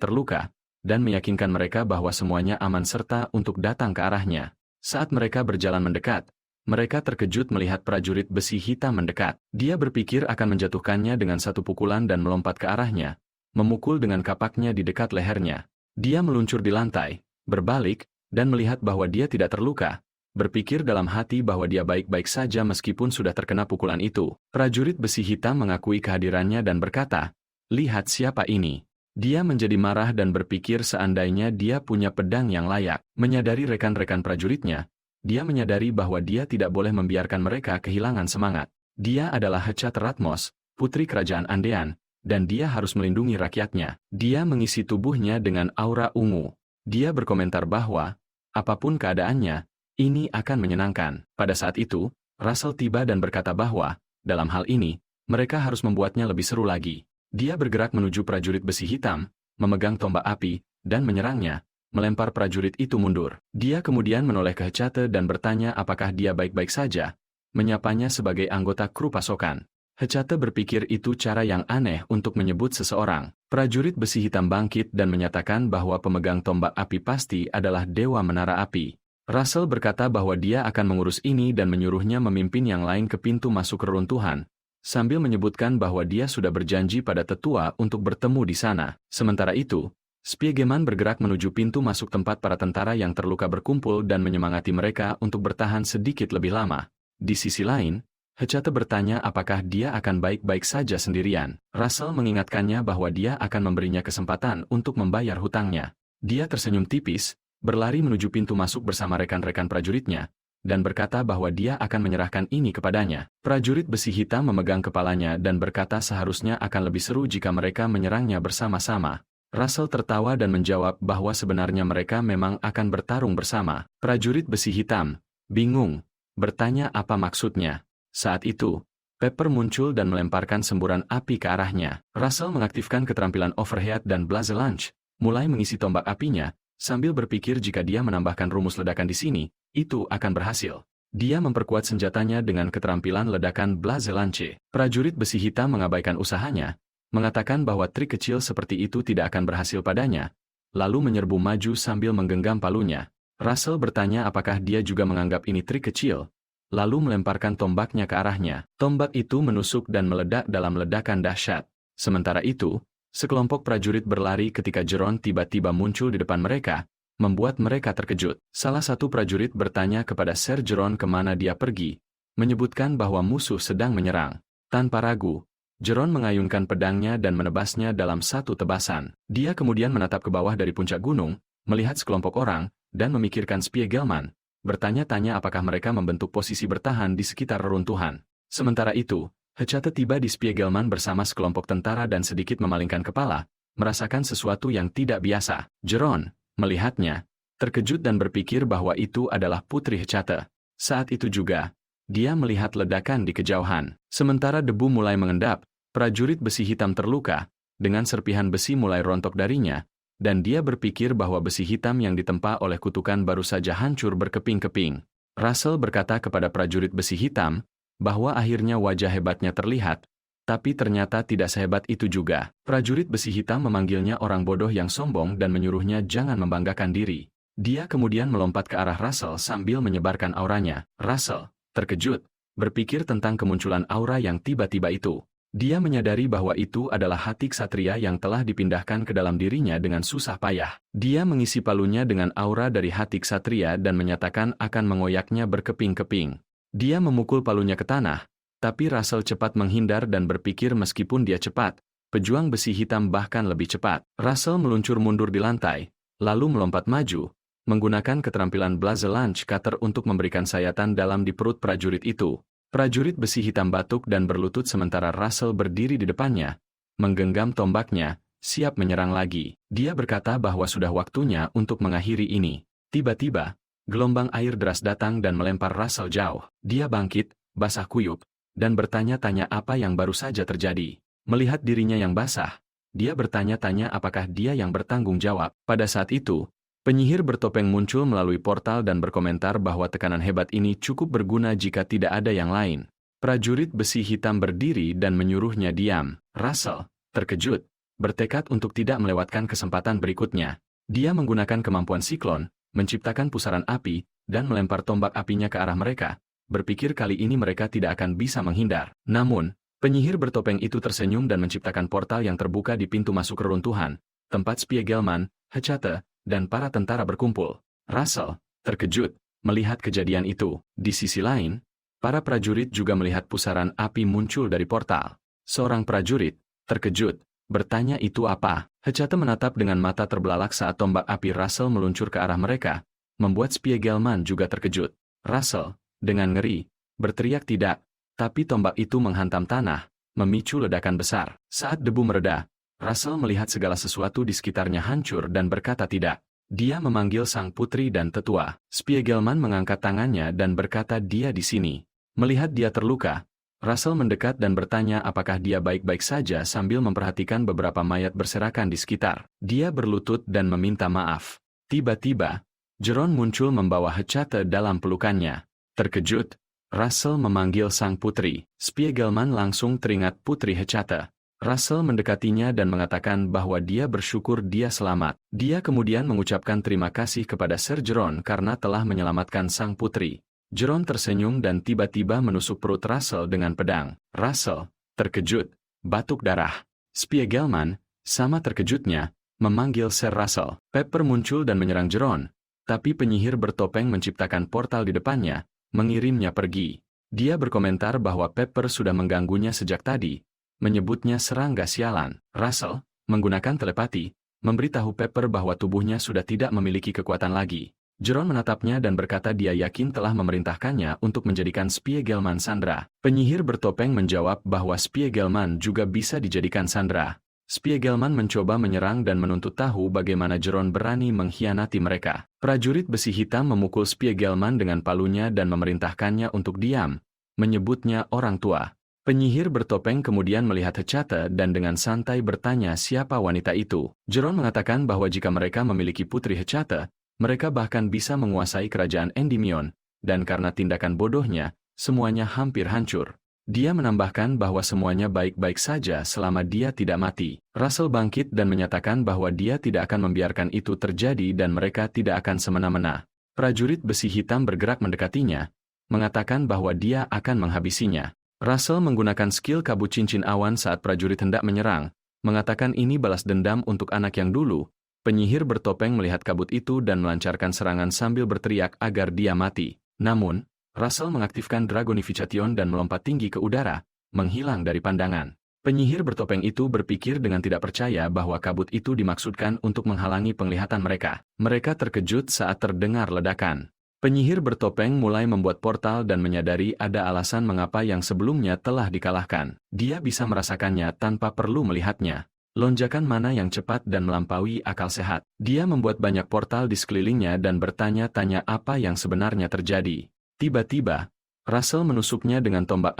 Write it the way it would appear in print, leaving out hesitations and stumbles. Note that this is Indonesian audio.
terluka, dan meyakinkan mereka bahwa semuanya aman serta untuk datang ke arahnya. Saat mereka berjalan mendekat, mereka terkejut melihat prajurit besi hitam mendekat. Dia berpikir akan menjatuhkannya dengan satu pukulan dan melompat ke arahnya, memukul dengan kapaknya di dekat lehernya. Dia meluncur di lantai, berbalik, dan melihat bahwa dia tidak terluka, berpikir dalam hati bahwa dia baik-baik saja meskipun sudah terkena pukulan itu. Prajurit besi hitam mengakui kehadirannya dan berkata, "Lihat siapa ini." Dia menjadi marah dan berpikir seandainya dia punya pedang yang layak. Menyadari rekan-rekan prajuritnya, dia menyadari bahwa dia tidak boleh membiarkan mereka kehilangan semangat. Dia adalah Hecateratmos, putri kerajaan Andean, dan dia harus melindungi rakyatnya. Dia mengisi tubuhnya dengan aura ungu. Dia berkomentar bahwa, apapun keadaannya, ini akan menyenangkan. Pada saat itu, Russell tiba dan berkata bahwa, dalam hal ini, mereka harus membuatnya lebih seru lagi. Dia bergerak menuju prajurit besi hitam, memegang tombak api, dan menyerangnya, melempar prajurit itu mundur. Dia kemudian menoleh ke Hecate dan bertanya apakah dia baik-baik saja, menyapanya sebagai anggota kru pasokan. Hecate berpikir itu cara yang aneh untuk menyebut seseorang. Prajurit besi hitam bangkit dan menyatakan bahwa pemegang tombak api pasti adalah Dewa Menara Api. Russell berkata bahwa dia akan mengurus ini dan menyuruhnya memimpin yang lain ke pintu masuk reruntuhan, sambil menyebutkan bahwa dia sudah berjanji pada tetua untuk bertemu di sana. Sementara itu, Spiegelman bergerak menuju pintu masuk tempat para tentara yang terluka berkumpul dan menyemangati mereka untuk bertahan sedikit lebih lama. Di sisi lain, Hecate bertanya apakah dia akan baik-baik saja sendirian. Russell mengingatkannya bahwa dia akan memberinya kesempatan untuk membayar hutangnya. Dia tersenyum tipis, berlari menuju pintu masuk bersama rekan-rekan prajuritnya, dan berkata bahwa dia akan menyerahkan ini kepadanya. Prajurit besi hitam memegang kepalanya dan berkata seharusnya akan lebih seru jika mereka menyerangnya bersama-sama. Russell tertawa dan menjawab bahwa sebenarnya mereka memang akan bertarung bersama. Prajurit besi hitam, bingung, bertanya apa maksudnya. Saat itu, Pepper muncul dan melemparkan semburan api ke arahnya. Russell mengaktifkan keterampilan Overhead dan Blaze Launch, mulai mengisi tombak apinya, sambil berpikir jika dia menambahkan rumus ledakan di sini, itu akan berhasil. Dia memperkuat senjatanya dengan keterampilan ledakan Blaze Launch. Prajurit besi hitam mengabaikan usahanya, mengatakan bahwa trik kecil seperti itu tidak akan berhasil padanya, lalu menyerbu maju sambil menggenggam palunya. Russell bertanya apakah dia juga menganggap ini trik kecil, lalu melemparkan tombaknya ke arahnya. Tombak itu menusuk dan meledak dalam ledakan dahsyat. Sementara itu, sekelompok prajurit berlari ketika Jeron tiba-tiba muncul di depan mereka, membuat mereka terkejut. Salah satu prajurit bertanya kepada Ser Jeron kemana dia pergi, menyebutkan bahwa musuh sedang menyerang. Tanpa ragu, Jeron mengayunkan pedangnya dan menebasnya dalam satu tebasan. Dia kemudian menatap ke bawah dari puncak gunung, melihat sekelompok orang, dan memikirkan Spiegelman, bertanya-tanya apakah mereka membentuk posisi bertahan di sekitar reruntuhan. Sementara itu, Hecate tiba di Spiegelman bersama sekelompok tentara dan sedikit memalingkan kepala, merasakan sesuatu yang tidak biasa. Jeron, melihatnya, terkejut dan berpikir bahwa itu adalah putri Hecate. Saat itu juga, dia melihat ledakan di kejauhan. Sementara debu mulai mengendap, prajurit besi hitam terluka, dengan serpihan besi mulai rontok darinya, dan dia berpikir bahwa besi hitam yang ditempa oleh kutukan baru saja hancur berkeping-keping. Russell berkata kepada prajurit besi hitam, bahwa akhirnya wajah hebatnya terlihat, tapi ternyata tidak sehebat itu juga. Prajurit besi hitam memanggilnya orang bodoh yang sombong dan menyuruhnya jangan membanggakan diri. Dia kemudian melompat ke arah Russell sambil menyebarkan auranya. Russell, terkejut, berpikir tentang kemunculan aura yang tiba-tiba itu. Dia menyadari bahwa itu adalah hati ksatria yang telah dipindahkan ke dalam dirinya dengan susah payah. Dia mengisi palunya dengan aura dari hati ksatria dan menyatakan akan mengoyaknya berkeping-keping. Dia memukul palunya ke tanah, tapi Russell cepat menghindar dan berpikir meskipun dia cepat, pejuang besi hitam bahkan lebih cepat. Russell meluncur mundur di lantai, lalu melompat maju, menggunakan keterampilan Blaze Launch Cutter untuk memberikan sayatan dalam di perut prajurit itu. Prajurit besi hitam batuk dan berlutut sementara Russell berdiri di depannya, menggenggam tombaknya, siap menyerang lagi. Dia berkata bahwa sudah waktunya untuk mengakhiri ini. Tiba-tiba, gelombang air deras datang dan melempar Russell jauh. Dia bangkit, basah kuyup, dan bertanya-tanya apa yang baru saja terjadi. Melihat dirinya yang basah, dia bertanya-tanya apakah dia yang bertanggung jawab. Pada saat itu, penyihir bertopeng muncul melalui portal dan berkomentar bahwa tekanan hebat ini cukup berguna jika tidak ada yang lain. Prajurit besi hitam berdiri dan menyuruhnya diam. Russell, terkejut, bertekad untuk tidak melewatkan kesempatan berikutnya. Dia menggunakan kemampuan siklon, menciptakan pusaran api, dan melempar tombak apinya ke arah mereka, berpikir kali ini mereka tidak akan bisa menghindar. Namun, penyihir bertopeng itu tersenyum dan menciptakan portal yang terbuka di pintu masuk reruntuhan, tempat Spiegelman, Hecate, dan para tentara berkumpul. Russell terkejut melihat kejadian itu. Di sisi lain, para prajurit juga melihat pusaran api muncul dari portal. Seorang prajurit terkejut bertanya, itu apa? Hecate menatap dengan mata terbelalak saat tombak api Russell meluncur ke arah mereka, membuat Spiegelman juga terkejut. Russell, dengan ngeri, berteriak tidak, tapi tombak itu menghantam tanah, memicu ledakan besar. Saat debu mereda, Russell melihat segala sesuatu di sekitarnya hancur dan berkata tidak. Dia memanggil sang putri dan tetua. Spiegelman mengangkat tangannya dan berkata dia di sini. Melihat dia terluka, Russell mendekat dan bertanya apakah dia baik-baik saja sambil memperhatikan beberapa mayat berserakan di sekitar. Dia berlutut dan meminta maaf. Tiba-tiba, Jeron muncul membawa Hecate dalam pelukannya. Terkejut, Russell memanggil sang putri. Spiegelman langsung teringat putri Hecate. Russell mendekatinya dan mengatakan bahwa dia bersyukur dia selamat. Dia kemudian mengucapkan terima kasih kepada Sir Jeron karena telah menyelamatkan sang putri. Jeron tersenyum dan tiba-tiba menusuk perut Russell dengan pedang. Russell terkejut, batuk darah. Spiegelman, sama terkejutnya, memanggil Sir Russell. Pepper muncul dan menyerang Jeron, tapi penyihir bertopeng menciptakan portal di depannya, mengirimnya pergi. Dia berkomentar bahwa Pepper sudah mengganggunya sejak tadi, menyebutnya serangga sialan. Russell, menggunakan telepati, memberitahu Pepper bahwa tubuhnya sudah tidak memiliki kekuatan lagi. Jeron menatapnya dan berkata dia yakin telah memerintahkannya untuk menjadikan Spiegelman sandera. Penyihir bertopeng menjawab bahwa Spiegelman juga bisa dijadikan sandera. Spiegelman mencoba menyerang dan menuntut tahu bagaimana Jeron berani mengkhianati mereka. Prajurit besi hitam memukul Spiegelman dengan palunya dan memerintahkannya untuk diam, menyebutnya orang tua. Penyihir bertopeng kemudian melihat Hecate dan dengan santai bertanya siapa wanita itu. Jeron mengatakan bahwa jika mereka memiliki putri Hecate, mereka bahkan bisa menguasai kerajaan Endymion, dan karena tindakan bodohnya, semuanya hampir hancur. Dia menambahkan bahwa semuanya baik-baik saja selama dia tidak mati. Russell bangkit dan menyatakan bahwa dia tidak akan membiarkan itu terjadi dan mereka tidak akan semena-mena. Prajurit besi hitam bergerak mendekatinya, mengatakan bahwa dia akan menghabisinya. Russell menggunakan skill kabut cincin awan saat prajurit hendak menyerang, mengatakan ini balas dendam untuk anak yang dulu. Penyihir bertopeng melihat kabut itu dan melancarkan serangan sambil berteriak agar dia mati. Namun, Russell mengaktifkan Dragonification dan melompat tinggi ke udara, menghilang dari pandangan. Penyihir bertopeng itu berpikir dengan tidak percaya bahwa kabut itu dimaksudkan untuk menghalangi penglihatan mereka. Mereka terkejut saat terdengar ledakan. Penyihir bertopeng mulai membuat portal dan menyadari ada alasan mengapa yang sebelumnya telah dikalahkan. Dia bisa merasakannya tanpa perlu melihatnya. Lonjakan mana yang cepat dan melampaui akal sehat. Dia membuat banyak portal di sekelilingnya dan bertanya-tanya apa yang sebenarnya terjadi. Tiba-tiba, Russell menusuknya dengan tombak